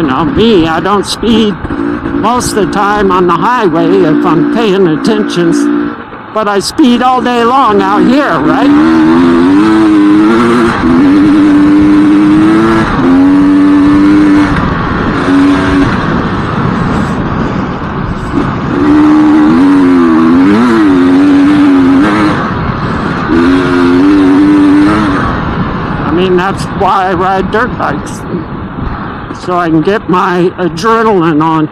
You know, me, I don't speed most of the time on the highway if I'm paying attention, but I speed all day long out here, right? That's why I ride dirt bikes, so I can get my adrenaline on.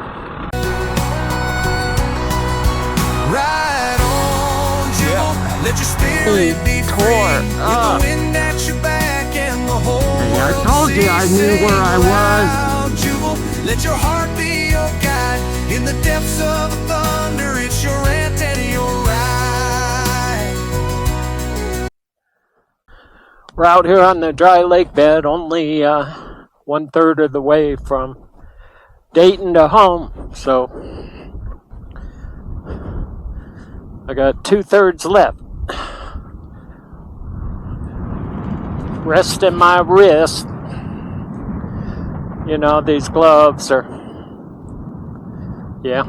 Ride on, Jewel. Let your spirit be free. With the wind at your back and the whole hey, I told you I knew where I was. Jewel. Let your heart be your guide. In the depths of thunder, it's your rant and your ride. We're out here on the dry lake bed, only 1/3 of the way from Dayton to home, so I got 2/3 left. Resting my wrist. You know, these gloves are, yeah,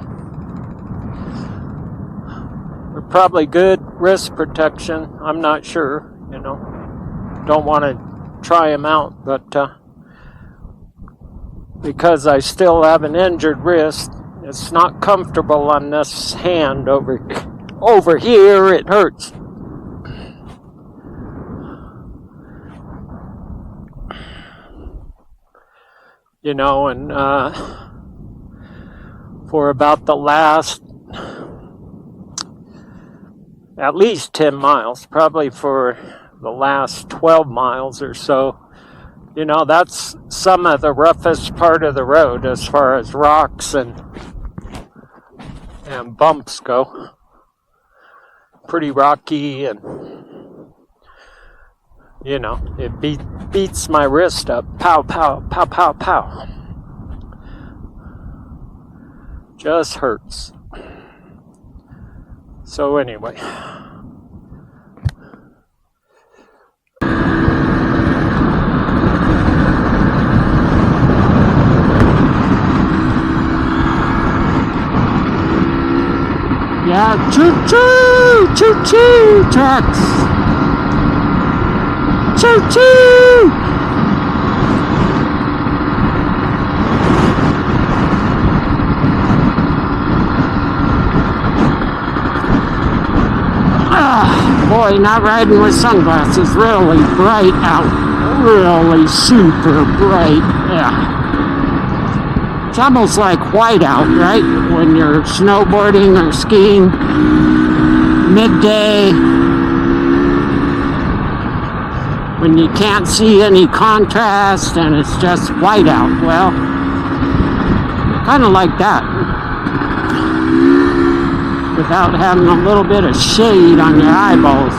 they're probably good wrist protection. I'm not sure, you know. Don't want to try them out, but because I still have an injured wrist, it's not comfortable on this hand over here. It hurts. You know, and for about the last at least 10 miles, probably for the last 12 miles or so, you know, that's some of the roughest part of the road as far as rocks and bumps go. Pretty rocky, and you know, it beats my wrist up. Pow, pow, pow, pow, pow. Just hurts. So anyway, yeah, choo-choo, choo-choo trucks. Choo-choo. Boy, not riding with sunglasses. Really bright out. Really super bright. Yeah. It's almost like white out, right? When you're snowboarding or skiing midday, when you can't see any contrast and it's just white out. Well, kind of like that, without having a little bit of shade on your eyeballs.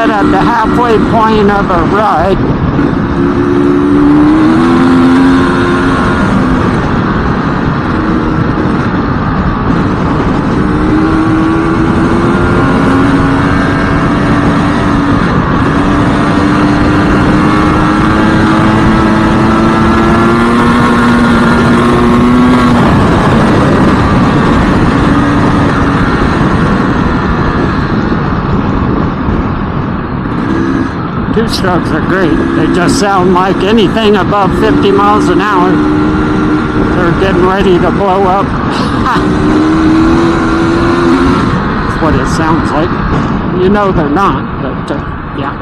At the halfway point of a ride. Two-strokes are great. They just sound like anything above 50 miles an hour. They're getting ready to blow up. That's what it sounds like. You know they're not, but yeah.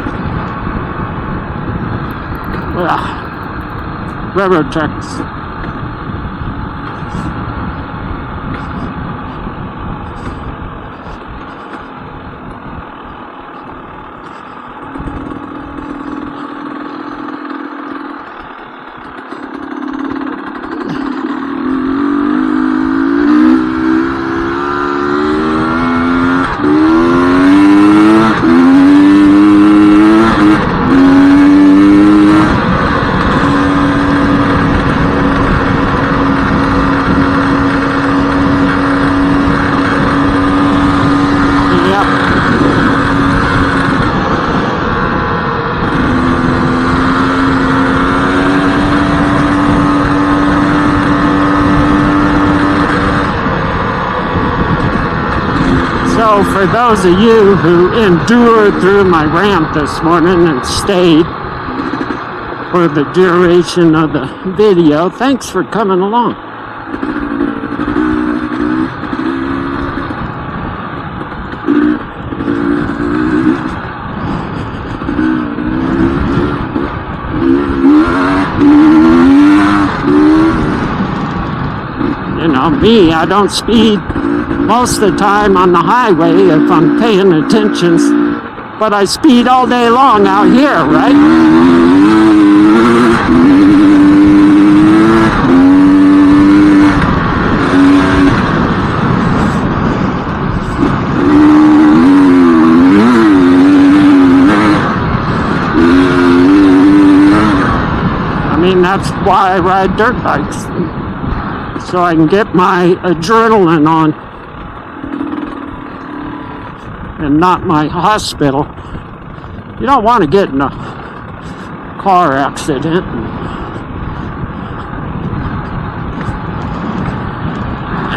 Railroad tracks. So for those of you who endured through my rant this morning and stayed for the duration of the video, thanks for coming along. You know, me, I don't speed most of the time on the highway if I'm paying attention, but I speed all day long out here, right? I mean, that's why I ride dirt bikes, so I can get my adrenaline on. And not my hospital. You don't want to get in a car accident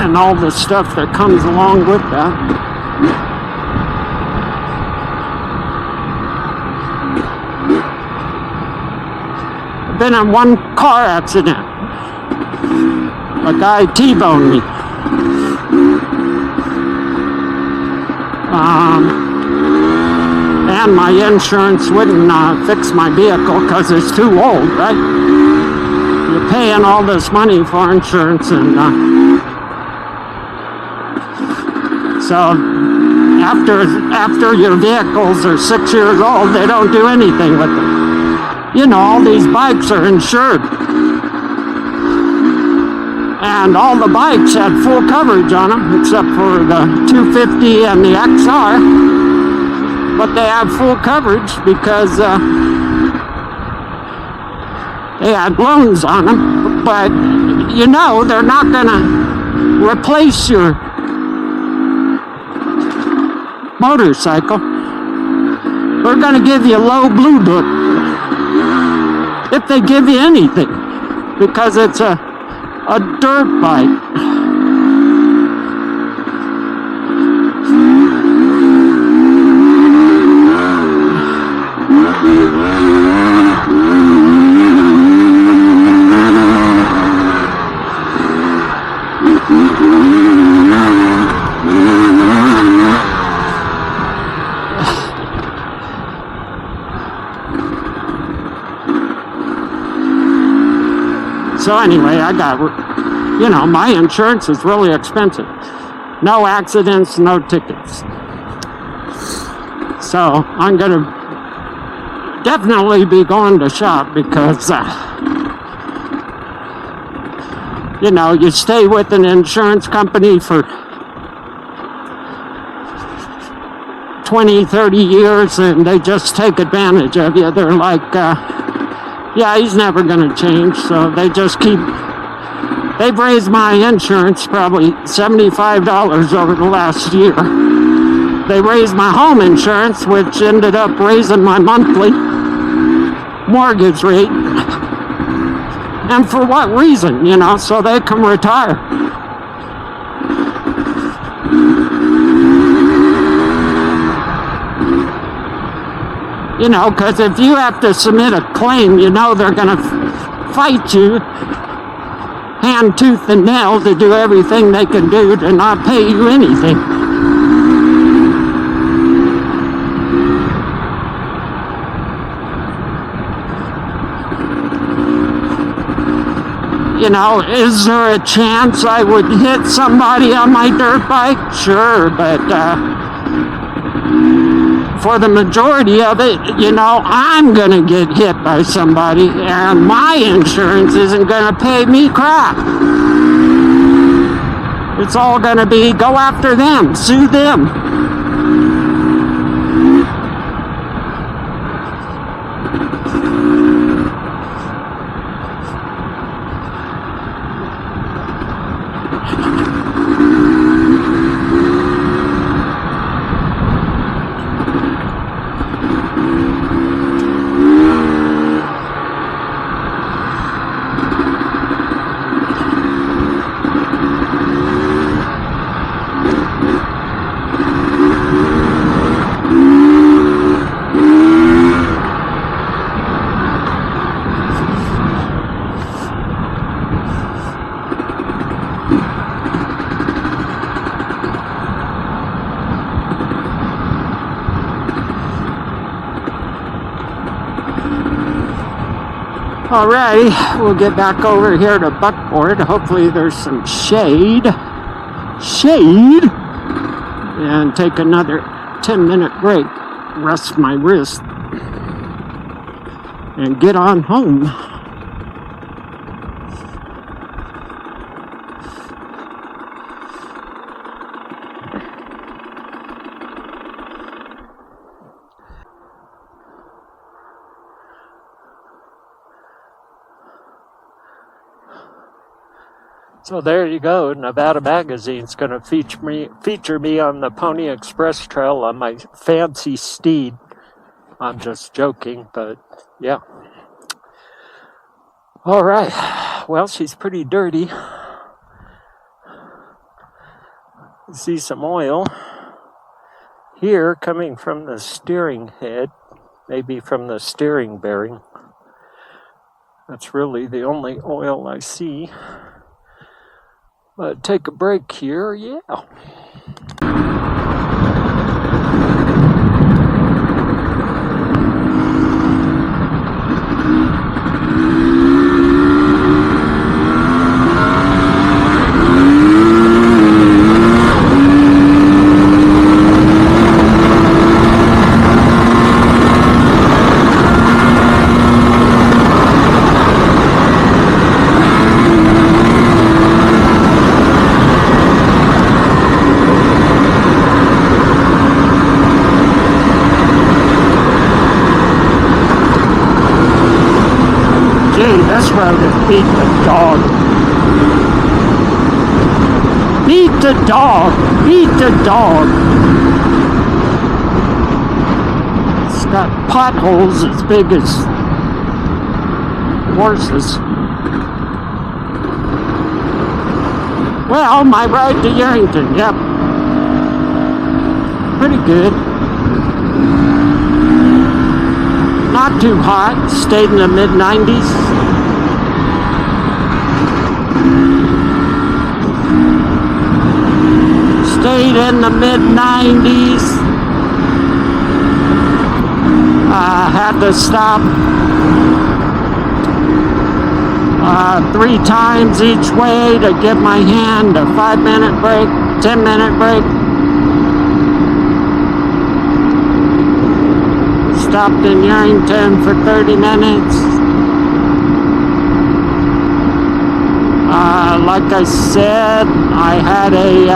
and all the stuff that comes along with that. I've been in one car accident. A guy T-boned me. And my insurance wouldn't fix my vehicle because it's too old, right? You're paying all this money for insurance, and so after your vehicles are 6 years old, they don't do anything with them. You know, all these bikes are insured. And all the bikes had full coverage on them, except for the 250 and the XR. But they have full coverage because they had loans on them. But, you know, they're not going to replace your motorcycle. They're going to give you a low blue book. If they give you anything. Because it's a dirt bike. So anyway, I got, you know, my insurance is really expensive. No accidents, no tickets. So I'm going to definitely be going to shop because, you know, you stay with an insurance company for 20, 30 years and they just take advantage of you. They're like, yeah, he's never going to change. So they just keep, they've raised my insurance probably $75 over the last year. They raised my home insurance, which ended up raising my monthly mortgage rate. And for what reason, you know, so they can retire. You know, because if you have to submit a claim, you know they're going to fight you hand, tooth, and nail to do everything they can do to not pay you anything. You know, is there a chance I would hit somebody on my dirt bike? Sure, but for the majority of it, you know, I'm going to get hit by somebody, and my insurance isn't going to pay me crap. It's all going to be go after them, sue them. Alrighty, we'll get back over here to Buckboard. Hopefully there's some shade, and take another 10-minute break, rest my wrist, and get on home. So there you go. Nevada Magazine's going to feature me on the Pony Express Trail on my fancy steed. I'm just joking, but yeah. All right. Well, she's pretty dirty. You see some oil here coming from the steering head, maybe from the steering bearing. That's really the only oil I see. Take a break here, yeah. This road is beat the dog. Beat the dog. Beat the dog. It's got potholes as big as horses. Well, my ride to Yerington, yep. Pretty good. Not too hot, stayed in the mid-90s. Stayed in the mid-90s. Had to stop 3 times each way to give my hand a 5-minute break, 10-minute break. Stopped in Yerington for 30 minutes. Like I said, I had a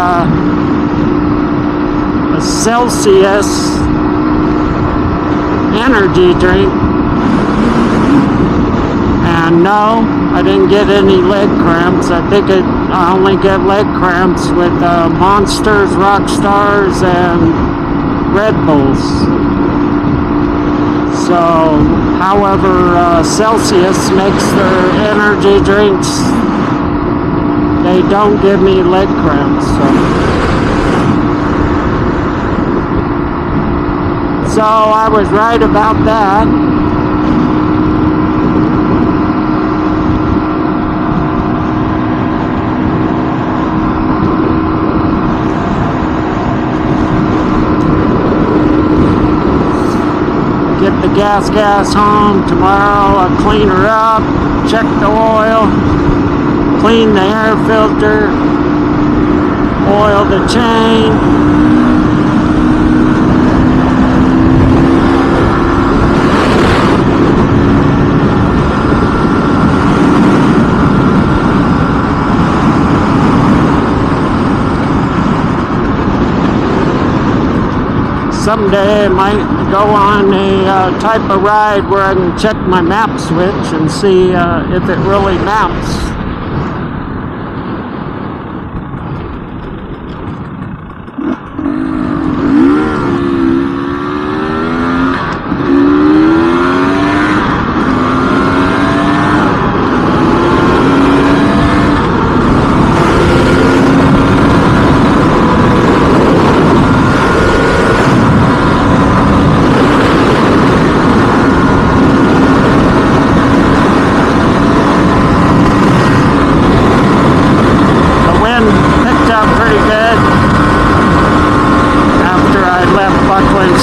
Celsius energy drink, and no, I didn't get any leg cramps. I think I only get leg cramps with Monsters, Rock Stars, and Red Bulls. So, however, Celsius makes their energy drinks, they don't give me leg cramps. So I was right about that. Get the GasGas home tomorrow. I'll clean her up, check the oil, clean the air filter, oil the chain. Someday I might go on a type of ride where I can check my map switch and see if it really maps.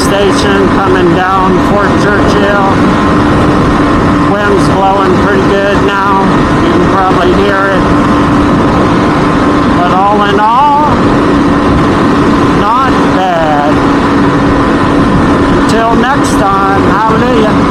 Station coming down Fort Churchill. Wind's blowing pretty good now. You can probably hear it. But all in all, not bad. Until next time, hallelujah.